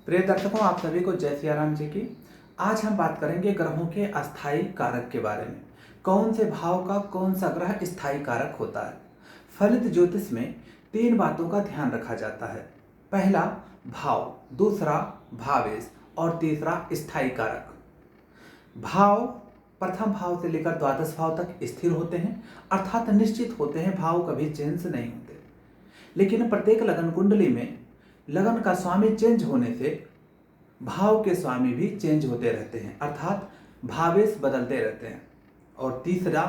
प्रिय दर्शकों, आप सभी को जय सिया राम जी की। आज हम बात करेंगे ग्रहों के अस्थायी कारक के बारे में। कौन से भाव का कौन सा ग्रह स्थायी कारक होता है। फलित ज्योतिष में 3 बातों का ध्यान रखा जाता है। पहला भाव, दूसरा भावेश और तीसरा स्थायी कारक। भाव प्रथम भाव से लेकर द्वादश भाव तक स्थिर होते हैं, अर्थात निश्चित होते हैं, भाव कभी चेंज नहीं होते। लेकिन प्रत्येक लगन कुंडली में लगन का स्वामी चेंज होने से भाव के स्वामी भी चेंज होते रहते हैं, अर्थात भावेश बदलते रहते हैं। और तीसरा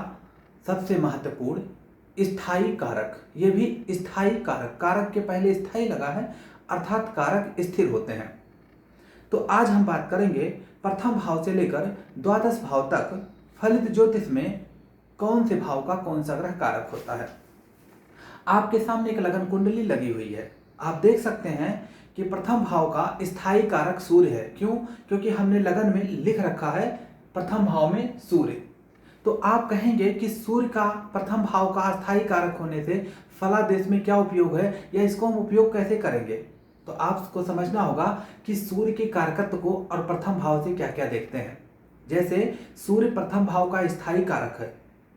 सबसे महत्वपूर्ण स्थायी कारक, ये भी स्थायी कारक, कारक के पहले स्थायी लगा है, अर्थात कारक स्थिर होते हैं। तो आज हम बात करेंगे प्रथम भाव से लेकर द्वादश भाव तक फलित ज्योतिष में कौन से भाव का कौन सा ग्रह कारक होता है। आपके सामने एक लगन कुंडली लगी हुई है। आप देख सकते हैं कि प्रथम भाव का स्थायी कारक सूर्य है। क्यों? क्योंकि हमने लगन में लिख रखा है प्रथम भाव में सूर्य। तो आप कहेंगे कि सूर्य का प्रथम भाव का स्थायी कारक होने से फलादेश में क्या उपयोग है, या इसको हम उपयोग कैसे करेंगे। तो आपको समझना होगा कि सूर्य के कारकत्व को और प्रथम भाव से क्या क्या देखते हैं। जैसे सूर्य प्रथम भाव का स्थायी कारक है,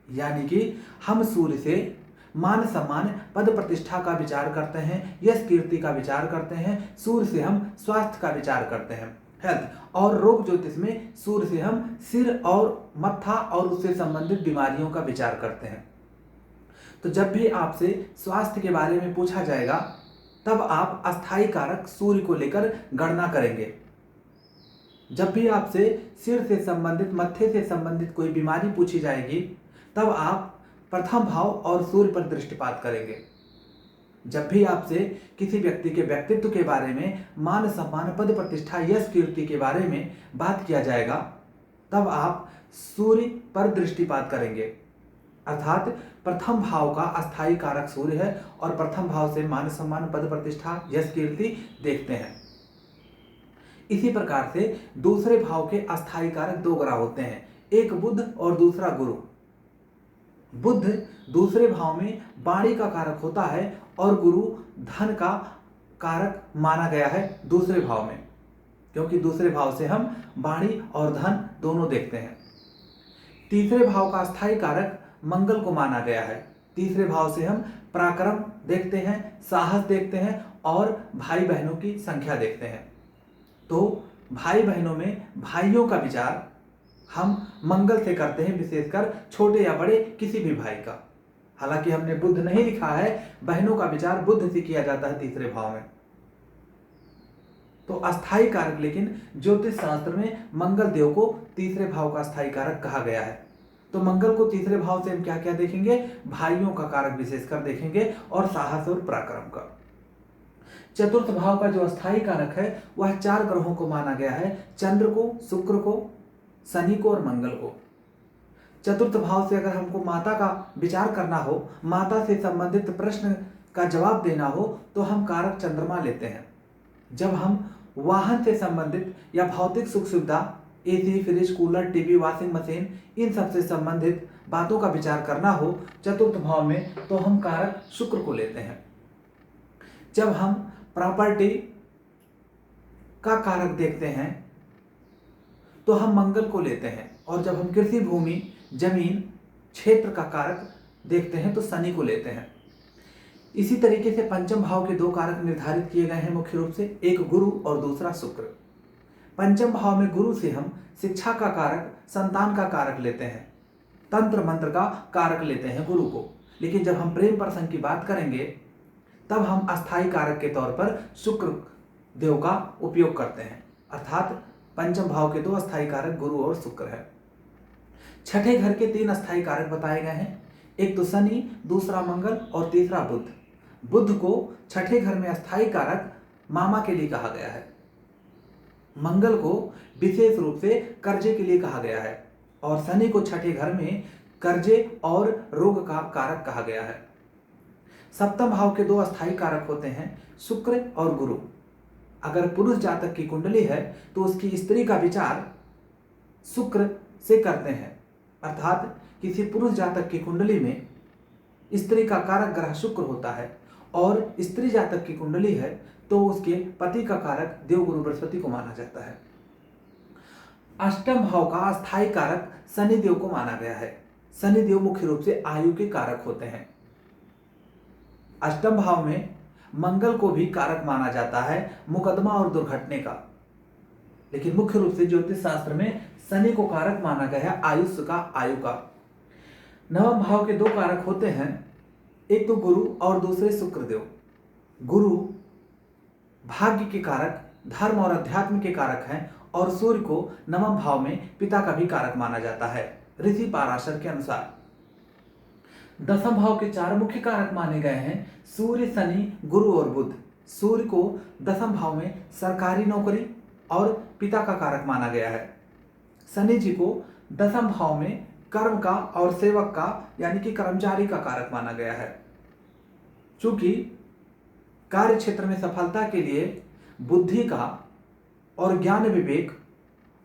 यानी कि हम सूर्य से मान सम्मान पद प्रतिष्ठा का विचार करते हैं, यश कीर्ति का विचार करते हैं। सूर्य से हम स्वास्थ्य का विचार करते हैं, हेल्थ। और रोग ज्योतिष में सूर्य से हम सिर और मत्था और उससे संबंधित बीमारियों का विचार करते हैं। तो जब भी आपसे स्वास्थ्य के बारे में पूछा जाएगा तब आप अस्थायी कारक सूर्य को लेकर गणना करेंगे। जब भी आपसे सिर से संबंधित, मत्थे से संबंधित कोई बीमारी पूछी जाएगी तब आप प्रथम भाव और सूर्य पर दृष्टिपात करेंगे। जब भी आपसे किसी व्यक्ति के व्यक्तित्व के बारे में, मान सम्मान पद प्रतिष्ठा यश कीर्ति के बारे में बात किया जाएगा तब आप सूर्य पर दृष्टिपात करेंगे, अर्थात प्रथम भाव का अस्थायी कारक सूर्य है और प्रथम भाव से मान सम्मान पद प्रतिष्ठा यश कीर्ति देखते हैं। इसी प्रकार से दूसरे भाव के अस्थायी कारक 2 ग्रह होते हैं, एक बुध और दूसरा गुरु। बुध दूसरे भाव में वाणी का कारक होता है और गुरु धन का कारक माना गया है दूसरे भाव में, क्योंकि दूसरे भाव से हम वाणी और धन दोनों देखते हैं। तीसरे भाव का स्थायी कारक मंगल को माना गया है। तीसरे भाव से हम पराक्रम देखते हैं, साहस देखते हैं और भाई बहनों की संख्या देखते हैं। तो भाई बहनों में भाइयों का विचार हम मंगल से करते हैं, विशेषकर छोटे या बड़े किसी भी भाई का। हालांकि हमने बुध नहीं लिखा है, बहनों का विचार बुध से किया जाता है तीसरे भाव में। तो अस्थायी कारक, लेकिन ज्योतिष शास्त्र में मंगल देव को तीसरे भाव का स्थायी कारक कहा गया है। तो मंगल को तीसरे भाव से हम क्या क्या देखेंगे? भाइयों का कारक विशेषकर देखेंगे और साहस और पराक्रम का। चतुर्थ भाव का जो अस्थायी कारक है वह 4 ग्रहों को माना गया है, चंद्र को, शुक्र को, शनि को और मंगल को। चतुर्थ भाव से अगर हमको माता का विचार करना हो, माता से संबंधित प्रश्न का जवाब देना हो, तो हम कारक चंद्रमा लेते हैं। जब हम वाहन से संबंधित या भौतिक सुख सुविधा, AC, fridge, cooler, TV, washing machine, इन सब से संबंधित बातों का विचार करना हो चतुर्थ भाव में, तो हम कारक शुक्र को लेते हैं। जब हम प्रॉपर्टी का कारक देखते हैं तो हम मंगल को लेते हैं, और जब हम कृषि भूमि, जमीन, क्षेत्र का कारक देखते हैं तो शनि को लेते हैं। इसी तरीके से पंचम भाव के 2 कारक निर्धारित किए गए हैं मुख्य रूप से, एक गुरु और दूसरा शुक्र। पंचम भाव में गुरु से हम शिक्षा का कारक, संतान का कारक लेते हैं, तंत्र मंत्र का कारक लेते हैं गुरु को। लेकिन जब हम प्रेम प्रसंग की बात करेंगे तब हम अस्थायी कारक के तौर पर शुक्र देव का उपयोग करते हैं, अर्थात पंचम भाव के 2 अस्थायी कारक गुरु और शुक्र है। छठे घर के 3 अस्थायी कारक बताए गए हैं, एक तो शनि, दूसरा मंगल और तीसरा बुध। बुध को छठे घर में अस्थायी कारक मामा के लिए कहा गया है, मंगल को विशेष रूप से कर्जे के लिए कहा गया है, और शनि को छठे घर में कर्जे और रोग का कारक कहा गया है। सप्तम भाव के 2 अस्थायी कारक होते हैं, शुक्र और गुरु। अगर पुरुष जातक की कुंडली है तो उसकी स्त्री का विचार शुक्र से करते हैं, अर्थात किसी पुरुष जातक की कुंडली में स्त्री का कारक ग्रह शुक्र होता है और स्त्री जातक की कुंडली है तो उसके पति का कारक देवगुरु बृहस्पति को माना जाता है। अष्टम भाव का अस्थायी कारक शनिदेव को माना गया है। शनिदेव मुख्य रूप से आयु के कारक होते हैं। अष्टम भाव में मंगल को भी कारक माना जाता है मुकदमा और दुर्घटने का, लेकिन मुख्य रूप से ज्योतिष शास्त्र में शनि को कारक माना गया है आयुष्य का, आयु का। नवम भाव के दो कारक होते हैं, एक तो गुरु और दूसरे शुक्रदेव। गुरु भाग्य के कारक, धर्म और अध्यात्म के कारक हैं और सूर्य को नवम भाव में पिता का भी कारक माना जाता है ऋषि पाराशर के अनुसार। दसम भाव के चार मुख्य कारक माने गए हैं, सूर्य, शनि, गुरु और बुध। सूर्य को दसम भाव में सरकारी नौकरी और पिता का कारक माना गया है। शनि जी को दसम भाव में कर्म का और सेवक का यानी कि कर्मचारी का कारक माना गया है। चूंकि कार्य क्षेत्र में सफलता के लिए बुद्धि का और ज्ञान विवेक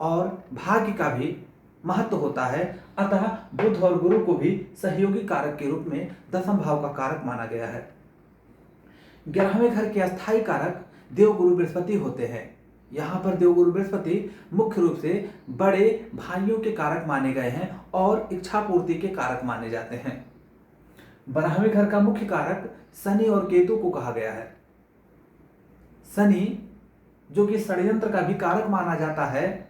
और भाग्य का भी महत्व होता है, अतः बुध और गुरु को भी सहयोगी कारक के रूप में दसम भाव का कारक माना गया है। 11वें घर के अस्थायी कारक देवगुरु बृहस्पति होते हैं। यहाँ पर देवगुरु बृहस्पति मुख्य रूप से बड़े भाइयों के कारक माने गए हैं और इच्छा पूर्ति के कारक माने जाते हैं। 12वें घर का मुख्य कारक शनि और केतु को कहा गया है। शनि जो कि षड्यंत्र का भी कारक माना जाता है,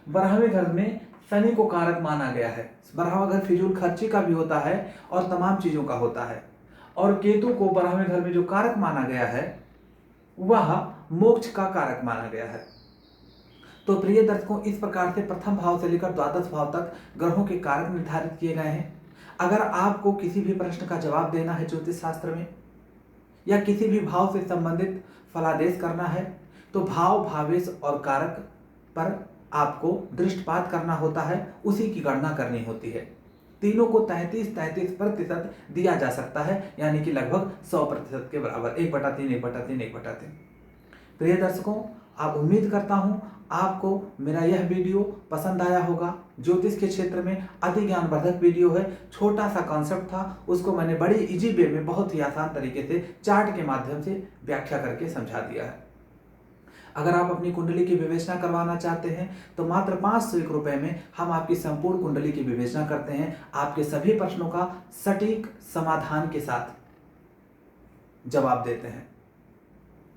12वें घर में शनि को कारक माना गया है। 12वां घर फिजूल खर्ची का भी होता है और तमाम चीजों का होता है। और केतु को 12वें घर में जो कारक माना गया है वह मोक्ष का कारक माना गया है। तो प्रिय दर्शकों, इस प्रकार से प्रथम भाव से लेकर द्वादश भाव तक ग्रहों के कारक निर्धारित किए गए हैं। अगर आपको किसी भी प्रश्न का जवाब देना है ज्योतिष शास्त्र में या किसी भी भाव से संबंधित फलादेश करना है तो भाव, भावेश और कारक पर आपको दृष्टिपात करना होता है, उसी की गणना करनी होती है। तीनों को 33% दिया जा सकता है, यानी कि लगभग 100% के बराबर, 1/3, 1/3, 1/3। प्रिय दर्शकों, आप उम्मीद करता हूं आपको मेरा यह वीडियो पसंद आया होगा। ज्योतिष के क्षेत्र में अति ज्ञानवर्धक वीडियो है। छोटा सा कॉन्सेप्ट था, उसको मैंने बड़ी इजी वे में बहुत ही आसान तरीके से चार्ट के माध्यम से व्याख्या करके समझा दिया है। अगर आप अपनी कुंडली की विवेचना करवाना चाहते हैं तो मात्र 501 रुपए में हम आपकी संपूर्ण कुंडली की विवेचना करते हैं, आपके सभी प्रश्नों का सटीक समाधान के साथ जवाब देते हैं।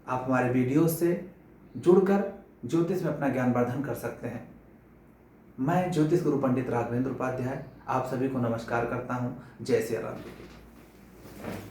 आप हमारे वीडियो से जुड़कर ज्योतिष में अपना ज्ञानवर्धन कर सकते हैं। मैं ज्योतिष गुरु पंडित राघवेंद्र उपाध्याय आप सभी को नमस्कार करता हूं। जय श्री राम जी की।